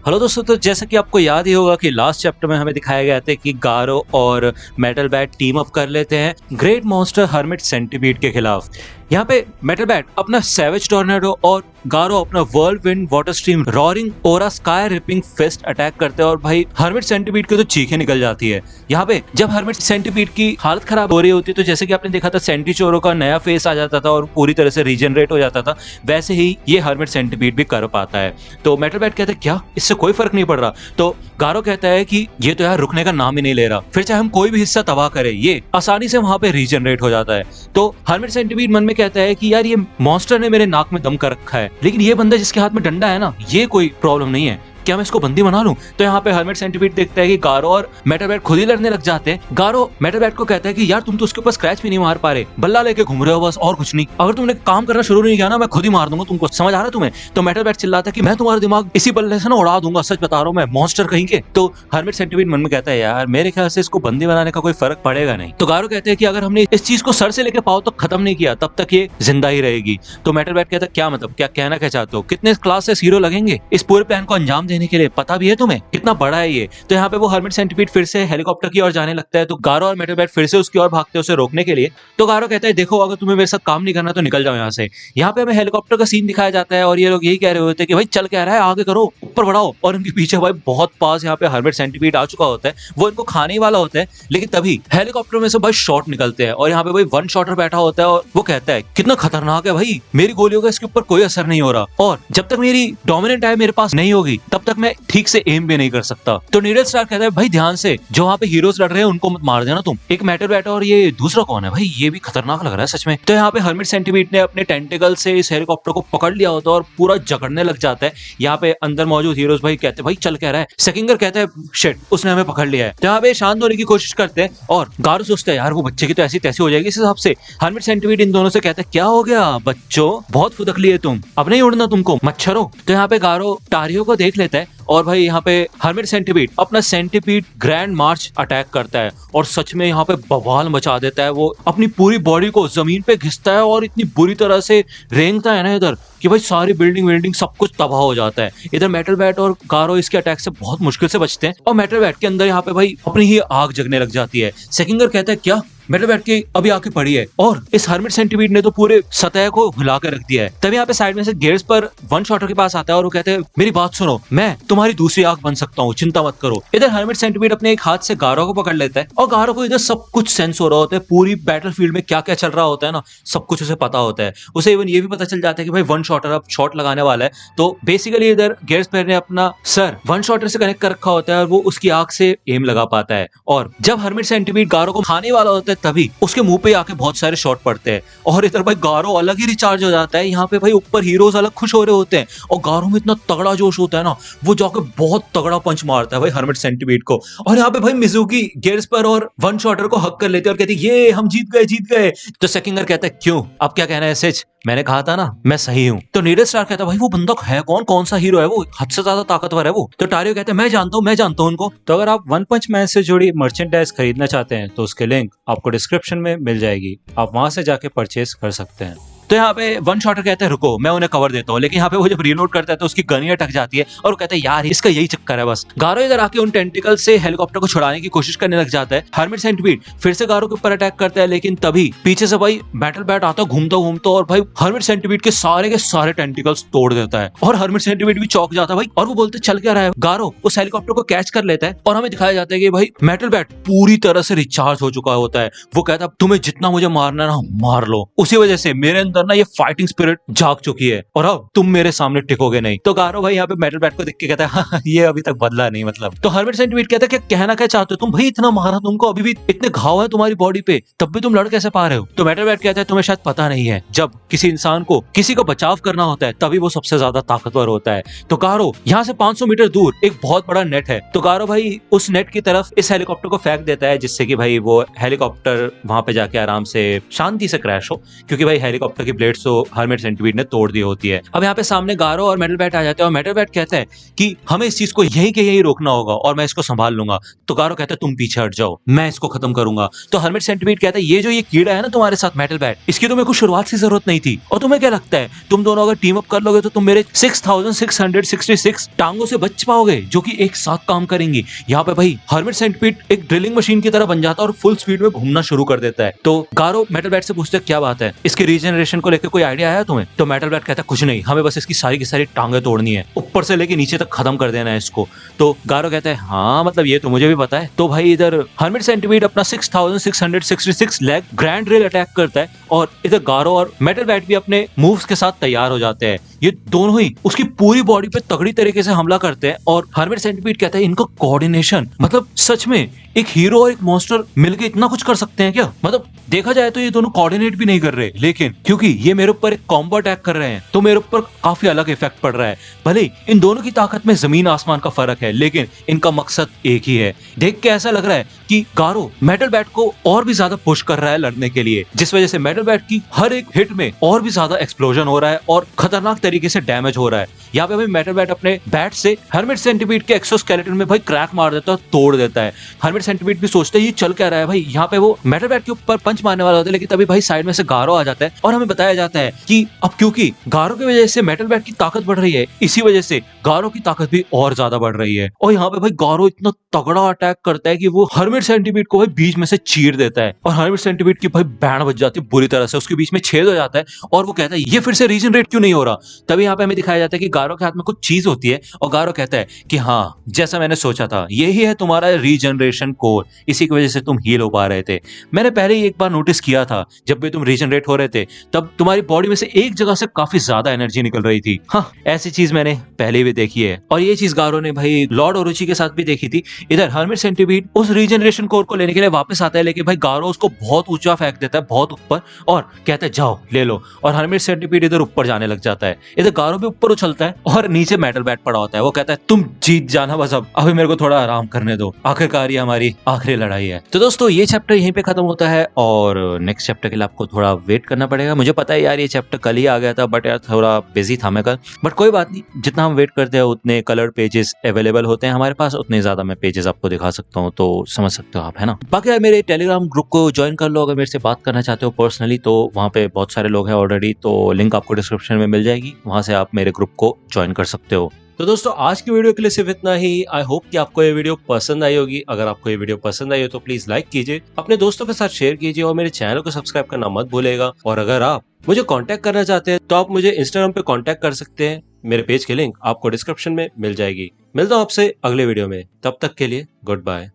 Hello दोस्तों, तो जैसा कि आपको याद ही होगा कि लास्ट चैप्टर में हमें दिखाया गया था कि गारो और मेटल बैट टीम अप कर लेते हैं ग्रेट मॉन्स्टर हर्मिट सेंटीपीड के खिलाफ। यहाँ पे मेटल बैट अपना सैवेज टॉर्नेडो और गारो अपना वर्ल्डविंड वाटर स्ट्रीम रॉरिंग ओरा स्काई रिपिंग फिस्ट अटैक करते हैं और भाई हर्मिट सेंटीपीड की तो चीखें निकल जाती है। यहाँ पे जब हर्मिट सेंटीपीड की हालत खराब हो रही होती है तो जैसे कि आपने देखा था सेंटीचोरो का नया फेस आ जाता था और पूरी तरह से रीजनरेट हो जाता था, वैसे ही ये हर्मिट सेंटीपीड भी कर पाता है। तो मेटल बैट कहते हैं क्या इससे कोई फर्क नहीं पड़ रहा? तो गारो कहता है कि ये तो यार रुकने का नाम ही नहीं ले रहा, फिर चाहे हम कोई भी हिस्सा तबाह करें ये आसानी से वहां पे रीजनरेट हो जाता है। तो हर्मिट सेंटीपीड मन में कहता है कि यार ये मॉन्स्टर ने मेरे नाक में दम कर रखा है, लेकिन ये बंदा जिसके हाथ में डंडा है ना, ये कोई प्रॉब्लम नहीं है, क्या मैं इसको बंदी बना लूं? तो यहाँ पे हर्मिट सेंटीपीड देखता है कि गारो और मेटल बैट खुद ही लड़ने लग जाते हैं। गारो मेटल बैट को कहता है कि यार तुम तो उसके ऊपर स्क्रैच भी नहीं मार पा रहे, बल्ला लेके घूम रहे हो बस और कुछ नहीं, अगर तुमने काम करना शुरू नहीं किया ना मैं खुद ही मार दूंगा तुमको, समझ आ रहा है तुम्हें? तो मेटल बैट चिल्लाता है कि मैं तुम्हारा दिमाग इसी बल्ले से ना उड़ा दूंगा, सच बता रहा हूँ मैं, मॉन्स्टर कहीं के। तो हर्मिट सेंटीपीड मन में कहता है यार मेरे ख्याल से इसको बंदी बनाने का कोई फर्क पड़ेगा नहीं। तो गारो कहते हैं कि अगर हमने इस चीज को सर से लेके पाओ तक खत्म नहीं किया तब तक ये जिंदा ही रहेगी। तो मेटल बैट कहता है क्या मतलब, क्या कहना क्या चाहते हो, कितने क्लासेस हीरो लगेंगे इस पूरे प्लान को अंजाम देने के लिए, पता भी है तुम्हें कितना बड़ा है ये? तो यहाँ पे वो हर्मिट सेंटीपीड फिर से हेलीकॉप्टर की ओर जाने लगता है। तो गारो और मेटल बैट फिर से उसकी ओर भागते हैं उसे रोकने के लिए। तो गारो कहता है देखो अगर तुम्हें मेरे साथ काम नहीं करना तो निकल जाओ यहाँ से। यहाँ पे हमें हेलीकॉप्टर का सीन दिखाया जाता है और ये लोग यही कह रहे होते हैं कि भाई चल क्या रहा है, आगे करो, ऊपर बढ़ाओ, और उनके पीछे भाई बहुत पास यहाँ पे हर्मिट सेंटीपीड आ चुका होता है, वो इनको खाने ही वाला होता है। लेकिन तभी हेलीकॉप्टर में से भाई शॉट निकलते हैं और यहाँ पे भाई वन शॉटर बैठा होता है और वो कहता है कितना खतरनाक है भाई, मेरी गोलियों का इसके ऊपर कोई असर नहीं हो रहा और जब तक मेरी डोमिनेंट आई मेरे पास नहीं होगी तब तक मैं ठीक से एम भी नहीं कर सकता। तो नीडल स्टार कहता है भाई ध्यान से, जो वहाँ पे हीरोज लड़ रहे हैं उनको मत मार देना तुम। एक मेटल बैट और ये दूसरा कौन है भाई, ये भी खतरनाक लग रहा है सच में। तो यहाँ पे हर्मिट सेंटीपीड ने अपने टेंटिकल से इस हेलीकॉप्टर को पकड़ लिया होता है और पूरा जकड़ने लग जाता है। यहाँ पे अंदर मौजूद हीरोज भाई कहते हैं भाई चल कह रहा है, सेकिंगर कहता है शिट उसने हमें पकड़ लिया है। तो यहाँ पे शांत होने की कोशिश करते हैं और गारो सोचता है यार वो बच्चे की तो ऐसी तैसी हो जाएगी इस हिसाब से। हर्मिट सेंटीपीड इन दोनों से कहता है क्या हो गया बच्चों, बहुत फुदकली है तुम, अब नहीं उड़ना तुमको, मच्छरों। तो यहाँ पे गारो टारियो को देख लेता है और भाई यहाँ पे हर्मिट सेंटीपीड अपना सेंटीपीड ग्रैंड मार्च अटैक करता है और सच में यहाँ पे बवाल मचा देता है। वो अपनी पूरी बॉडी को जमीन पे घिसता है और इतनी बुरी तरह से रेंगता है ना इधर कि भाई सारी बिल्डिंग सब कुछ तबाह हो जाता है। इधर मेटल बैट और गारो इसके अटैक से बहुत मुश्किल से बचते हैं और मेटल बैट के अंदर यहाँ पे भाई अपनी ही आग जगने लग जाती है। सेकिंगर कहता है क्या, मेटल बैट की अभी आके पड़ी है और इस हर्मिट सेंटीपीड ने तो पूरे सतह को हिला कर रख दिया है। तभी यहाँ पे साइड में से गेट्स पर वन शॉटर के पास आता है और वो कहते हैं मेरी बात सुनो, मैं तुम्हारी दूसरी आंख बन सकता हूँ, चिंता मत करो। इधर हर्मिट सेंटीपीड अपने एक हाथ से गारो को पकड़ लेता है और गारो को इधर सब कुछ सेंस हो रहा होता है, पूरी बैटलफील्ड में क्या क्या चल रहा होता है ना सब कुछ उसे पता होता है। उसे इवन ये भी पता चल जाता है कि भाई वन शॉटर अब शॉट लगाने वाला है। तो बेसिकली इधर गेट्स पर ने अपना सर वन शॉटर से कनेक्ट कर रखा होता है और वो उसकी आंख से एम लगा पाता है और जब हर्मिट सेंटीपीड गारो को खाने वाला होता है तभी उसके मुंह पे आके बहुत सारे शॉट पड़ते हैं और इधर भाई गारो अलग ही रिचार्ज हो जाता है। यहाँ पे भाई ऊपर हीरोज अलग खुश हो रहे होते हैं और गारो में इतना तगड़ा जोश होता है ना, वो जाके बहुत तगड़ा पंच मारता है भाई हर्मिट सेंटीपीड को। और यहाँ पे भाई मिजुकी गेट्स पर और वन शॉटर को हक कर लेते हैं और कहती है ये हम जीत गए। तो सेकिंगर कहता है क्यों, अब क्या कहना है सच, मैंने कहा था ना मैं सही हूँ। तो नीडल स्टार कहता है भाई वो बंदा है कौन सा हीरो है, वो हद से ज्यादा ताकतवर है वो। तो टारियो कहता है मैं जानता हूँ उनको। तो अगर आप वन पंच मैन से जुड़ी मर्चेंडाइज खरीदना चाहते हैं तो उसके लिंक आपको डिस्क्रिप्शन में मिल जाएगी, आप वहां से जाके परचेस कर सकते हैं। तो यहाँ पे वन शॉटर कहता है रुको मैं उन्हें कवर देता हूँ, लेकिन यहाँ पे वो जब रीलोड करता है तो उसकी गन अटक जाती है और वो कहता है यार इसका यही चक्कर है बस। गारो इधर आके उन टेंटिकल से हेलीकॉप्टर को छुड़ाने की कोशिश करने लग जाता है। हर्मिट सेंटीपीड फिर से गारो के ऊपर अटैक करता है लेकिन तभी पीछे से भाई मेटल बैट आता घूमता और भाई हर्मिट सेंटीपीड के सारे टेंटिकल्स तोड़ देता है और हर्मिट सेंटीपीड भी चौंक जाता है भाई और वो बोलते चल क्या रहा है। गारो उस हेलीकॉप्टर को कैच कर लेता है और हमें दिखाया जाता है कि भाई मेटल बैट पूरी तरह से रिचार्ज हो चुका होता है। वो कहता है तुम्हें जितना मुझे मारना ना मार लो, उसी वजह से मेरे अंदर ना ये फाइटिंग स्पिरिट जाग चुकी है और अब तुम मेरे सामने टिकोगे नहीं। तो गारो भाई यहाँ पे मेटल बैट को देख के कहता है हाँ, ये अभी तक बदला नहीं मतलब। तो हर्मिट सेंटीपीड कहता है क्या कहना क्या चाहते हो तुम, भाई इतना मारा तुमको, अभी भी इतने घाव है तुम्हारी बॉडी पे तब भी तुम लड़ कैसे पा रहे हो। तो मेटल बैट कहता है तुम्हें शायद पता नहीं है, जब किसी इंसान को किसी का बचाव करना होता है तभी वो सबसे ज्यादा ताकतवर होता है। तो गारो यहाँ से 500 मीटर दूर एक बहुत बड़ा नेट है, तो गारो भाई उस नेट की तरफ इस हेलीकॉप्टर को फेंक देता है जिससे कि भाई वो हेलीकॉप्टर वहां पे जाके आराम से शांति से क्रैश हो, क्योंकि भाई हेलीकॉप्टर की की ब्लेड्स तो हर्मिट सेंटिपीड ने तोड़ दी होती है। अब यहाँ पे सामने गारो और मेटल बैट आ जाते हैं और मेटल बैट कहता है कि हमें इस चीज को यहीं के यहीं रोकना होगा और मैं इसको संभाल लूंगा। तो गारो कहता है तुम पीछे हट जाओ, मैं इसको खत्म करूंगा। तो हर्मिट सेंटिपीड कहता है ये जो ये कीड़ा है ना तुम्हारे साथ मेटल बैट, इसकी तुम्हें कुछ शुरुआत से जरूरत नहीं थी। और तुम्हें क्या लगता है तुम दोनों अगर टीम अप कर लोगे तो तुम मेरे 6666 टांगों से बच पाओगे जो कि एक साथ काम करेंगी। यहाँ पे भाई हर्मिट सेंटिपीड एक ड्रिलिंग मशीन की तरह बन जाता है और फुल स्पीड में घूमना शुरू कर देता है। तो गारो मेटल बैट से पूछते क्या बात है, इसके रीजनरेशन को लेकर कोई आइडिया आया तुम्हें? तो मेटल बैट कहता है कुछ नहीं, हमें बस इसकी सारी की सारी टांगे तोड़नी है, ऊपर से लेके नीचे तक खत्म कर देना है इसको। तो गारो कहता है हाँ मतलब ये तो मुझे भी पता है। तो भाई इधर हर्मिट सेंटिपीड अपना 6666 लेग ग्रैंड ड्रिल अटैक करता है और इधर गारो और मेटल बैट भी अपने मूव्स के साथ तैयार हो जाते हैं। ये दोनों ही उसकी पूरी बॉडी पे तगड़ी तरीके से हमला करते हैं और हर्मिट सेंटिपीड कहता है इनका कोऑर्डिनेशन, मतलब सच में एक हीरो और एक मॉन्स्टर मिलके इतना कुछ कर सकते हैं क्या? मतलब देखा जाए तो ये दोनों कोऑर्डिनेट भी नहीं कर रहे, लेकिन क्योंकि ये मेरे ऊपर एक कॉम्बो अटैक कर रहे हैं तो मेरे ऊपर काफी अलग इफेक्ट पड़ रहा है। भले इन दोनों की ताकत में जमीन आसमान का फर्क है, लेकिन इनका मकसद एक ही है। देख के ऐसा लग रहा है कि गारो मेटल बैट को और भी ज्यादा पुश कर रहा है लड़ने के लिए, जिस वजह से मेटल बैट की हर एक हिट में और भी ज्यादा एक्सप्लोजन हो रहा है और खतरनाक तरीके से डैमेज हो रहा है। यहाँ पे भाई मेटल बैट अपने बैट से हर्मिट सेंटिपीड के एक्सोस्केलेटन में भाई क्रैक मार देता है, तोड़ देता है। हर्मिट सेंटिपीड भी सोचता है ये चल क्या रहा है भाई। यहाँ पे वो मेटल बैट के ऊपर पंच मारने वाला होता है, लेकिन तभी भाई साइड में से गारो आ जाता है और हमें बताया जाता है कि अब क्योंकि गारो की वजह से मेटल बैट की ताकत बढ़ रही है, इसी वजह से गारो की ताकत भी और ज्यादा बढ़ रही है। और यहाँ पे भाई गारो इतना तगड़ा अटैक करता है कि वो हर्मिट सेंटिपीड को भाई बीच में से चीर देता है और हर्मिट सेंटिपीड की भाई बैंड बज जाती है बुरी तरह से, उसके बीच में छेद हो जाता है और वो कहता है ये फिर से रीजनरेट क्यों नहीं हो रहा। तभी यहाँ पे हमें दिखाया जाता है कि गारो के हाथ में कुछ चीज होती है और गारो कहता है कि हाँ जैसा मैंने सोचा था यही है तुम्हारा रीजनरेशन कोर, इसी की वजह से तुम हील हो पा रहे थे। मैंने पहले ही एक बार नोटिस किया था जब भी तुम रीजनरेट हो रहे थे तब तुम्हारी बॉडी में से एक जगह से काफी ज्यादा एनर्जी निकल रही थी। हाँ ऐसी चीज मैंने पहले भी देखी है और ये चीज गारो ने भाई लॉर्ड ओरोची के साथ भी देखी थी। इधर हर्मिट सेंटिपीड उस रीजनरेशन कोर को लेने के लिए वापस आता है, लेकिन भाई गारो उसको बहुत ऊंचा फेंक देता है, बहुत ऊपर, और कहता है जाओ ले लो। और हर्मिट सेंटिपीड इधर ऊपर जाने लग जाता है, इधर गारो भी ऊपर उछलता है और नीचे मेटल बैट पड़ा होता है। वो कहता है तुम जीत जाना, बस अब अभी मेरे को थोड़ा आराम करने दो, आखिरकार ये हमारी आखिरी लड़ाई है। तो दोस्तों ये चैप्टर यहीं पे खत्म होता है और नेक्स्ट चैप्टर के लिए आपको थोड़ा वेट करना पड़ेगा। मुझे पता है यार ये चैप्टर कल ही आ गया था, बट यार थोड़ा बिजी था मैं कल, बट कोई बात नहीं, जितना हम वेट करते हैं उतने कलर्ड पेजेस अवेलेबल होते हैं हमारे पास, उतने ज्यादा मैं पेजेस आपको दिखा सकता हूँ, तो समझ सकते हो आप, है ना। बाकी यार मेरे टेलीग्राम ग्रुप को ज्वाइन कर लो अगर मेरे से बात करना चाहते हो पर्सनली, तो वहाँ पे बहुत सारे लोग हैं ऑलरेडी, तो लिंक आपको डिस्क्रिप्शन में मिल जाएगी, वहां से आप मेरे ग्रुप को ज्वाइन कर सकते हो। तो दोस्तों आज की वीडियो के लिए सिर्फ इतना ही। आई होप कि आपको ये वीडियो पसंद आई होगी। अगर आपको ये वीडियो पसंद आई हो तो प्लीज लाइक कीजिए, अपने दोस्तों के साथ शेयर कीजिए और मेरे चैनल को सब्सक्राइब करना मत भूलेगा। और अगर आप मुझे कांटेक्ट करना चाहते हैं तो आप मुझे इंस्टाग्राम पे कांटेक्ट कर सकते हैं, मेरे पेज की लिंक आपको डिस्क्रिप्शन में मिल जाएगी। मिलता हूँ आपसे अगले वीडियो में, तब तक के लिए गुड बाय।